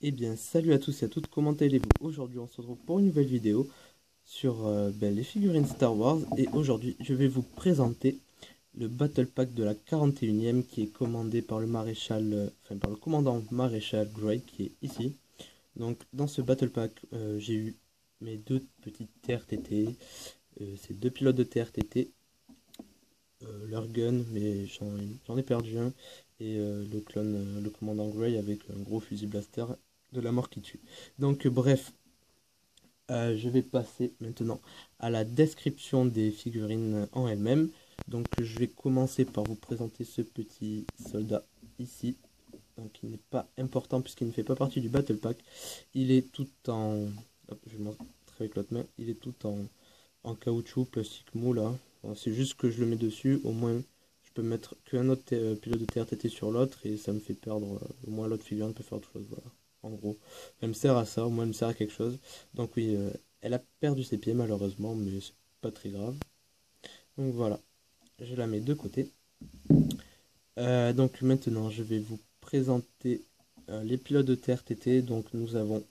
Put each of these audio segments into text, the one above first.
Eh bien, salut à tous et à toutes, comment allez-vous? Aujourd'hui, on se retrouve pour une nouvelle vidéo sur les figurines Star Wars. Et aujourd'hui, je vais vous présenter le Battle Pack de la 41e qui est commandé par le maréchal, par le commandant maréchal Grey qui est ici. Donc, dans ce Battle Pack, j'ai eu mes deux petites TRTT, ces deux pilotes de TRTT, leur gun, mais j'en ai perdu un, et le clone, le commandant Grey avec un gros fusil blaster de la mort qui tue. Donc bref, je vais passer maintenant à la description des figurines en elles-mêmes. Donc je vais commencer par vous présenter ce petit soldat ici. Donc il n'est pas important puisqu'il ne fait pas partie du Battle Pack. Il est tout en... Hop, je vais montrer avec l'autre main. Il est tout en caoutchouc, plastique mou là. Bon, c'est juste que je le mets dessus. Au moins je peux mettre qu'un autre pilote de TRTT sur l'autre et ça me fait perdre. Au moins l'autre figurine peut faire autre chose. Voilà. En gros, elle me sert à ça, au moins elle me sert à quelque chose. Donc oui, elle a perdu ses pieds malheureusement, mais c'est pas très grave. Donc voilà, je la mets de côté. Donc maintenant, je vais vous présenter les pilotes de TRTT. Donc nous avons...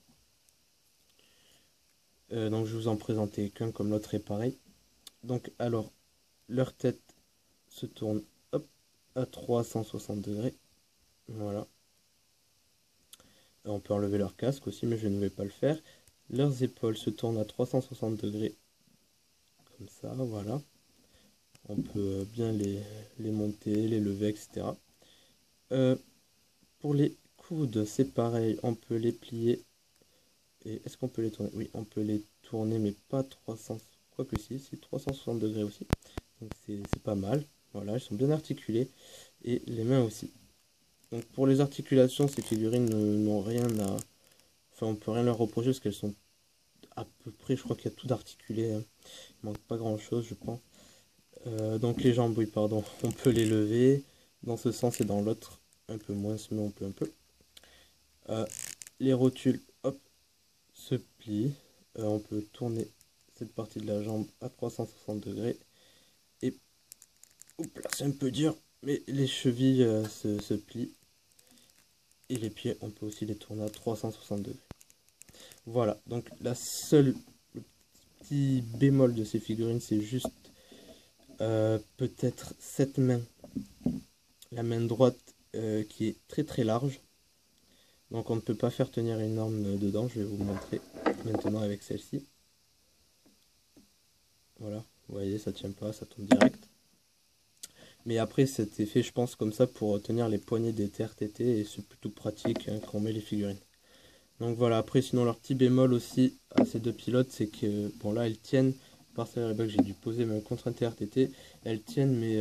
donc je vous en présentais qu'un comme l'autre est pareil. Donc alors, leur tête se tourne hop, à 360 degrés. Voilà. On peut enlever leur casque aussi, mais je ne vais pas le faire. Leurs épaules se tournent à 360 degrés. Comme ça, voilà. On peut bien les monter, les lever, etc. Pour les coudes, c'est pareil. On peut les plier. Et est-ce qu'on peut les tourner? Oui, on peut les tourner, mais pas 300. Quoique si, c'est 360 degrés aussi. Donc c'est pas mal. Voilà, ils sont bien articulés. Et les mains aussi. Donc pour les articulations, ces figurines n'ont rien à... Enfin, on peut rien leur reprocher parce qu'elles sont à peu près, je crois qu'il y a tout d'articulé. Hein. Il manque pas grand chose, je pense. Donc les jambes, oui, pardon, on peut les lever dans ce sens et dans l'autre, un peu moins, mais on peut un peu. Les rotules, hop, se plient. On peut tourner cette partie de la jambe à 360 degrés. Et, oups là, c'est un peu dur, mais les chevilles se plient. Et les pieds, on peut aussi les tourner à 360 degrés. Voilà, donc le petit bémol de ces figurines, c'est juste peut-être cette main. La main droite qui est très très large. Donc on ne peut pas faire tenir une arme dedans, je vais vous montrer maintenant avec celle-ci. Voilà, vous voyez, ça tient pas, ça tombe direct. Mais après, c'était fait, je pense, comme ça pour tenir les poignées des TRTT et c'est plutôt pratique hein, quand on met les figurines. Donc voilà, après, sinon, leur petit bémol aussi à ces deux pilotes, c'est que, bon là, elles tiennent, par celle là-bas que j'ai dû poser même contre un TRTT, elles tiennent, mais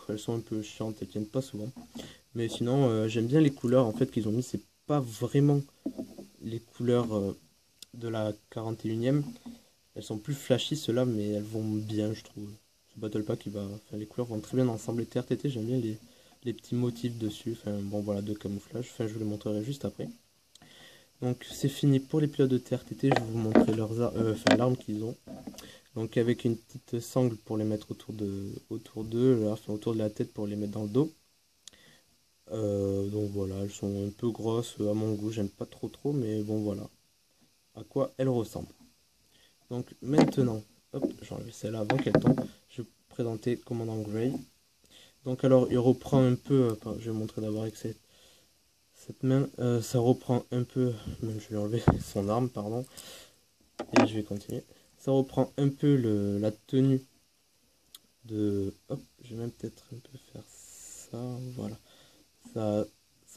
elles sont un peu chiantes, elles tiennent pas souvent. Mais sinon, j'aime bien les couleurs en fait qu'ils ont mis, c'est pas vraiment les couleurs de la 41e. Elles sont plus flashy ceux-là, mais elles vont bien, je trouve. Ce Battle Pack, enfin, les couleurs vont très bien ensemble. Les TRTT, j'aime bien les petits motifs dessus. Enfin, bon, voilà, de camouflage. Enfin, je vous les montrerai juste après. Donc, c'est fini pour les pilotes de TRTT. Je vais vous montrer l'arme qu'ils ont. Donc, avec une petite sangle pour les mettre autour d'eux, là, enfin, autour de la tête pour les mettre dans le dos. Donc voilà, elles sont un peu grosses à mon goût, j'aime pas trop, mais bon voilà à quoi elles ressemblent. Donc maintenant, hop, j'enlève celle-là avant qu'elle tombe, je vais vous présenter Commandant Grey. Donc alors il reprend un peu, je vais montrer d'abord avec cette main, ça reprend un peu, même je vais enlever son arme, pardon, et je vais continuer. Ça reprend un peu la tenue de, hop, je vais même peut-être un peu faire ça, voilà. Ça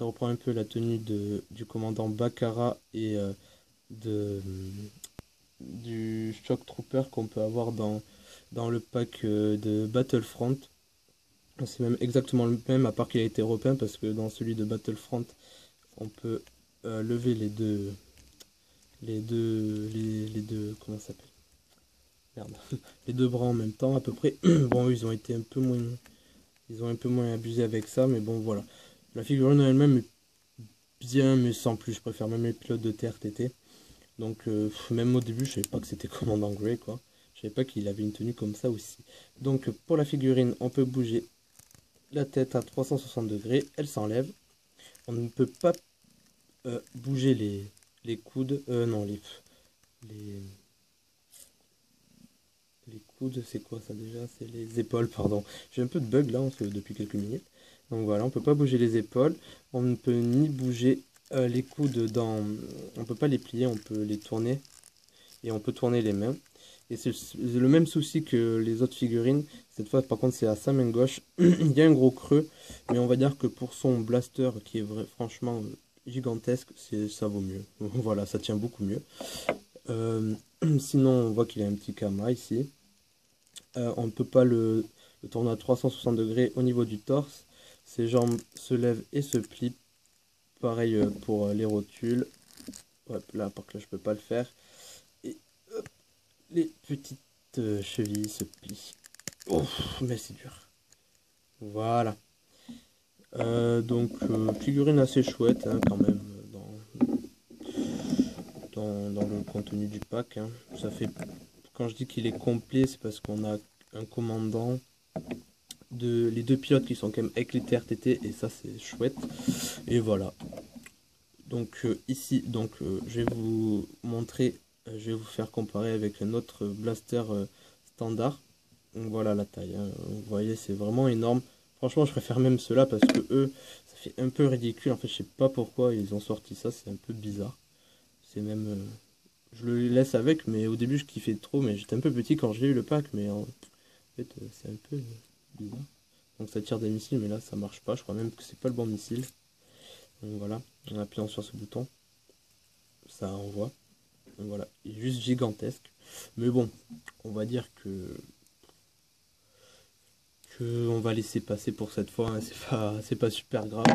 reprend un peu la tenue du commandant Bakara et du Shock Trooper qu'on peut avoir dans le pack de Battlefront. C'est même exactement le même, à part qu'il a été repeint, parce que dans celui de Battlefront, on peut lever les deux, comment ça s'appelle? Merde. Les deux bras en même temps, à peu près. Bon, ils ont été un peu moins, ils ont un peu moins abusé avec ça, mais bon, voilà. La figurine elle-même est bien, mais sans plus. Je préfère même les pilotes de TRTT. Donc, même au début, je savais pas que c'était Commandant Grey, quoi. Je savais pas qu'il avait une tenue comme ça aussi. Donc, pour la figurine, on peut bouger la tête à 360 degrés. Elle s'enlève. On ne peut pas bouger les coudes, non les, les coudes, c'est quoi ça déjà? C'est les épaules, pardon. J'ai un peu de bug là depuis quelques minutes. Donc voilà, on peut pas bouger les épaules, on ne peut ni bouger les coudes on peut pas les plier, on peut les tourner et on peut tourner les mains. Et c'est le même souci que les autres figurines. Cette fois, par contre, c'est à sa main gauche. Il y a un gros creux, mais on va dire que pour son blaster, qui est franchement gigantesque, ça vaut mieux. Voilà, ça tient beaucoup mieux. Sinon, on voit qu'il a un petit kama ici. On ne peut pas le tourner à 360 degrés au niveau du torse. Ses jambes se lèvent et se plient. Pareil pour les rotules. Hop, là, par contre, là, je peux pas le faire. Et hop, les petites chevilles se plient. Oh, mais c'est dur. Voilà. Donc, figurine assez chouette hein, quand même dans le contenu du pack. Hein. Ça fait, quand je dis qu'il est complet, c'est parce qu'on a un commandant, les deux pilotes qui sont quand même avec les TRTT et ça c'est chouette. Et voilà. Donc ici, je vais vous montrer, je vais vous faire comparer avec un autre blaster standard. Donc voilà la taille, hein. Vous voyez c'est vraiment énorme. Franchement je préfère même ceux-là parce que eux, ça fait un peu ridicule. En fait je sais pas pourquoi ils ont sorti ça, c'est un peu bizarre. C'est même... je le laisse avec, mais au début je kiffais trop, mais j'étais un peu petit quand j'ai eu le pack, mais en fait c'est un peu bizarre. Donc ça tire des missiles, mais là ça marche pas, je crois même que c'est pas le bon missile. Donc voilà, en appuyant sur ce bouton, ça envoie. Donc voilà, il est juste gigantesque. Mais bon, on va dire que on va laisser passer pour cette fois, hein, c'est pas super grave.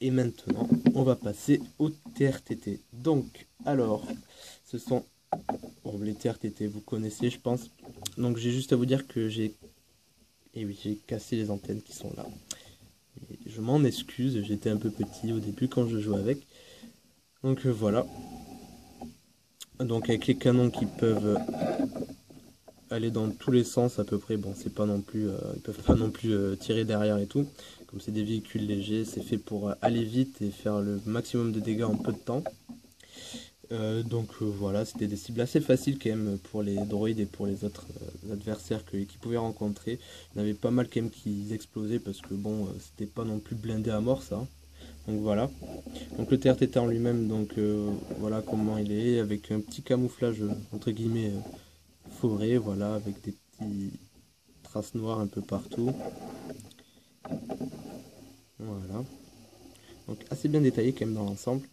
Et maintenant, on va passer au TRTT. Donc, alors, ce sont les TRTT, vous connaissez, je pense. Donc, j'ai juste à vous dire que j'ai cassé les antennes qui sont là. Et je m'en excuse, j'étais un peu petit au début quand je jouais avec. Donc, voilà. Donc, avec les canons qui peuvent aller dans tous les sens à peu près. Bon, c'est pas non plus, ils peuvent pas non plus tirer derrière et tout. Comme c'est des véhicules légers, c'est fait pour aller vite et faire le maximum de dégâts en peu de temps. Voilà, c'était des cibles assez faciles quand même pour les droïdes et pour les autres adversaires qu'ils pouvaient rencontrer. Il y en avait pas mal quand même qui explosaient parce que bon, c'était pas non plus blindé à mort ça. Donc voilà. Donc le TRTT en lui-même, voilà comment il est, avec un petit camouflage entre guillemets forêt, voilà, avec des petits traces noires un peu partout. Voilà. Donc assez bien détaillé quand même dans l'ensemble.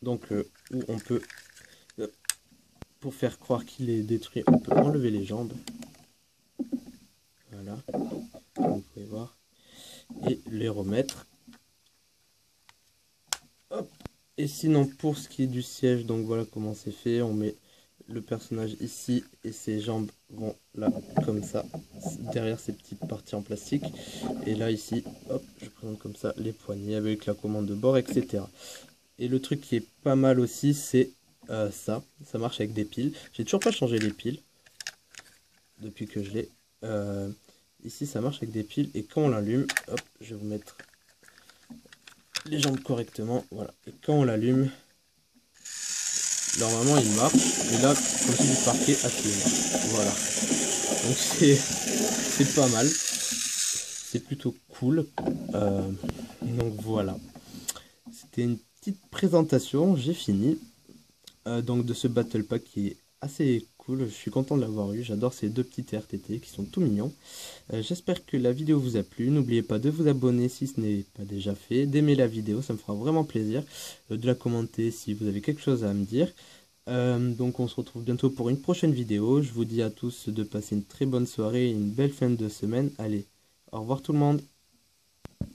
Donc où on peut, pour faire croire qu'il est détruit, on peut enlever les jambes. Voilà. Comme vous pouvez voir. Et les remettre. Hop. Et sinon pour ce qui est du siège, donc voilà comment c'est fait. On met le personnage ici et ses jambes vont là comme ça derrière ces petites parties en plastique et là ici hop je présente comme ça les poignées avec la commande de bord etc. Et le truc qui est pas mal aussi c'est ça marche avec des piles. J'ai toujours pas changé les piles depuis que je l'ai. Ici ça marche avec des piles et quand on l'allume, hop je vais vous mettre les jambes correctement, voilà, et quand on l'allume normalement il marche, et là, comme si du parquet, voilà. Donc c'est pas mal, c'est plutôt cool. Donc voilà, c'était une petite présentation, j'ai fini. Donc de ce Battle Pack qui est assez cool, je suis content de l'avoir eu, j'adore ces deux petits RTT qui sont tout mignons. J'espère que la vidéo vous a plu, n'oubliez pas de vous abonner si ce n'est pas déjà fait, d'aimer la vidéo, ça me fera vraiment plaisir, de la commenter si vous avez quelque chose à me dire. Donc on se retrouve bientôt pour une prochaine vidéo, je vous dis à tous de passer une très bonne soirée et une belle fin de semaine, allez, au revoir tout le monde.